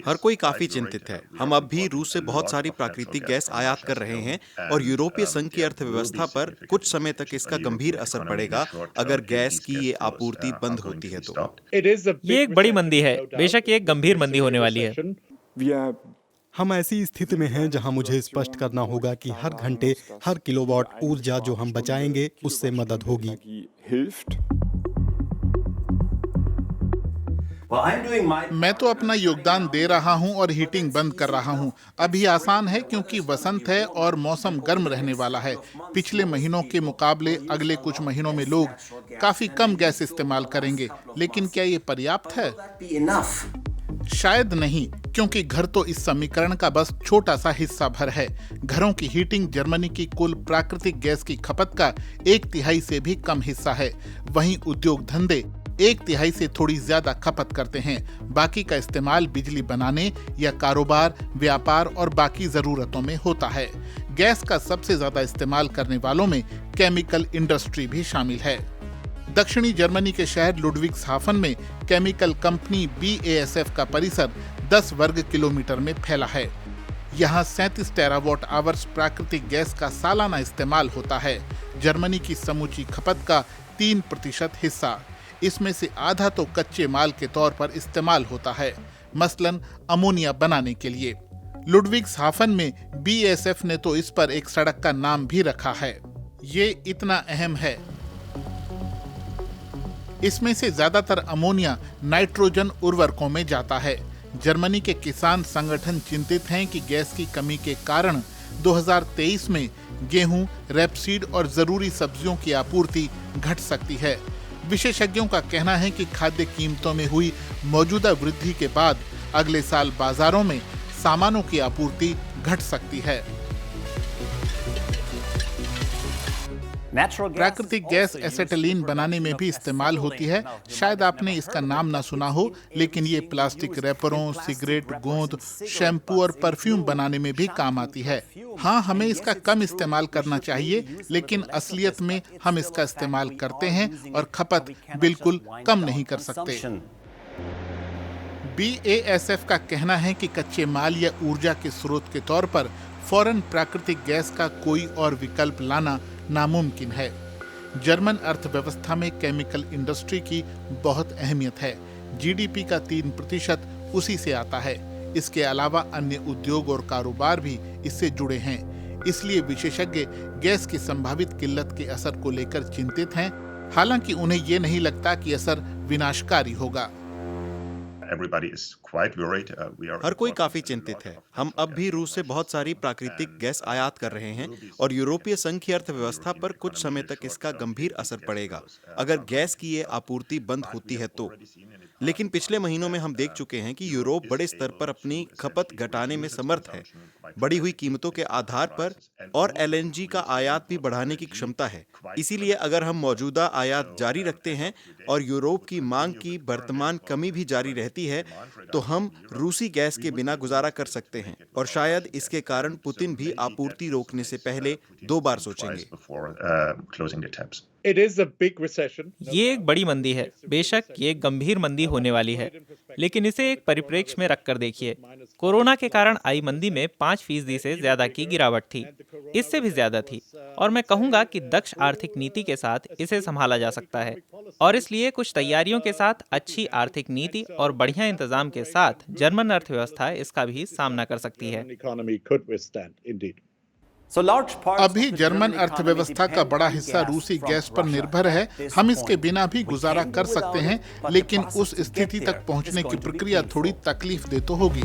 हर कोई काफी चिंतित है। हम अब भी रूस से बहुत सारी प्राकृतिक गैस आयात कर रहे हैं और यूरोपीय संघ की अर्थव्यवस्था पर कुछ समय तक इसका गंभीर असर पड़ेगा अगर गैस की ये आपूर्ति बंद होती है तो। ये एक बड़ी मंदी है, बेशक ये एक गंभीर मंदी होने वाली है। हम ऐसी स्थिति में हैं जहां मुझे स्पष्ट करना होगा कि हर घंटे हर किलोवाट ऊर्जा जो हम बचाएंगे उससे मदद होगी। मैं तो अपना योगदान दे रहा हूं और हीटिंग बंद कर रहा हूं। अभी आसान है क्योंकि वसंत है और मौसम गर्म रहने वाला है। पिछले महीनों के मुकाबले अगले कुछ महीनों में लोग काफी कम गैस इस्तेमाल करेंगे, लेकिन क्या ये पर्याप्त है? शायद नहीं, क्योंकि घर तो इस समीकरण का बस छोटा सा हिस्सा भर है। घरों की हीटिंग जर्मनी की कुल प्राकृतिक गैस की खपत का 1/3 से भी कम हिस्सा है। वहीं उद्योग धंधे 1/3 से थोड़ी ज्यादा खपत करते हैं। बाकी का इस्तेमाल बिजली बनाने या कारोबार, व्यापार और बाकी जरूरतों में होता है। गैस का सबसे ज्यादा इस्तेमाल करने वालों में केमिकल इंडस्ट्री भी शामिल है। दक्षिणी जर्मनी के शहर लुडविग्सहाफन में केमिकल कंपनी BASF का परिसर 10 वर्ग किलोमीटर में फैला है। यहाँ 37 टेरावाट आवर्स प्राकृतिक गैस का सालाना इस्तेमाल होता है। जर्मनी की समूची खपत का 3% हिस्सा, इसमें से आधा तो कच्चे माल के तौर पर इस्तेमाल होता है, मसलन अमोनिया बनाने के लिए। लुडविग्सहाफन में BASF ने तो इस पर एक सड़क का नाम भी रखा है। ये इतना अहम है। इसमें से ज्यादातर अमोनिया नाइट्रोजन उर्वरकों में जाता है। जर्मनी के किसान संगठन चिंतित हैं कि गैस की कमी के कारण 2023 में गेहूं, रेपसीड और जरूरी सब्जियों की आपूर्ति घट सकती है। विशेषज्ञों का कहना है कि खाद्य कीमतों में हुई मौजूदा वृद्धि के बाद अगले साल बाजारों में सामानों की आपूर्ति घट सकती है। प्राकृतिक गैस एसेटिलीन बनाने में भी इस्तेमाल होती है। शायद आपने इसका नाम ना सुना हो, लेकिन ये प्लास्टिक रैपरों, सिगरेट, गोंद, शैम्पू और परफ्यूम बनाने में भी काम आती है। हाँ, हमें इसका कम इस्तेमाल करना चाहिए, लेकिन असलियत में हम इसका इस्तेमाल करते हैं और खपत बिल्कुल कम नहीं कर सकते। BASF का कहना है कि कच्चे माल या ऊर्जा के स्रोत के तौर पर फौरन प्राकृतिक गैस का कोई और विकल्प लाना नामुमकिन है। जर्मन अर्थव्यवस्था में केमिकल इंडस्ट्री की बहुत अहमियत है। GDP का 3% उसी से आता है। इसके अलावा अन्य उद्योग और कारोबार भी इससे जुड़े हैं। इसलिए विशेषज्ञ गैस की संभावित किल्लत के असर को लेकर चिंतित हैं, हालांकि उन्हें ये नहीं लगता कि असर विनाशकारी होगा। हर कोई काफी चिंतित है। हम अब भी रूस से बहुत सारी प्राकृतिक गैस आयात कर रहे हैं और यूरोपीय संघ की अर्थव्यवस्था पर कुछ समय तक इसका गंभीर असर पड़ेगा अगर गैस की ये आपूर्ति बंद होती है तो। लेकिन पिछले महीनों में हम देख चुके हैं कि यूरोप बड़े स्तर पर अपनी खपत घटाने में समर्थ है। बढ़ी हुई कीमतों के आधार पर और LNG का आयात भी बढ़ाने की क्षमता है। इसीलिए अगर हम मौजूदा आयात जारी रखते हैं और यूरोप की मांग की वर्तमान कमी भी जारी रहती है तो हम रूसी गैस के बिना गुजारा कर सकते हैं और शायद इसके कारण पुतिन भी आपूर्ति रोकने से पहले 2 बार सोचेंगे। ये एक बड़ी मंदी है, बेशक ये एक गंभीर मंदी होने वाली है, लेकिन इसे एक परिप्रेक्ष्य में रखकर देखिए। कोरोना के कारण आई मंदी में 5% से ज्यादा की गिरावट थी, इससे भी ज्यादा थी, और मैं कहूंगा कि दक्ष आर्थिक नीति के साथ इसे संभाला जा सकता है। और इसलिए कुछ तैयारियों के साथ, अच्छी आर्थिक नीति और बढ़िया इंतजाम के साथ जर्मन अर्थव्यवस्था इसका भी सामना कर सकती है। अभी जर्मन अर्थव्यवस्था का बड़ा हिस्सा रूसी गैस पर निर्भर है। हम इसके बिना भी गुजारा कर सकते हैं, लेकिन उस स्थिति तक पहुंचने की प्रक्रिया थोड़ी तकलीफ दे तो होगी।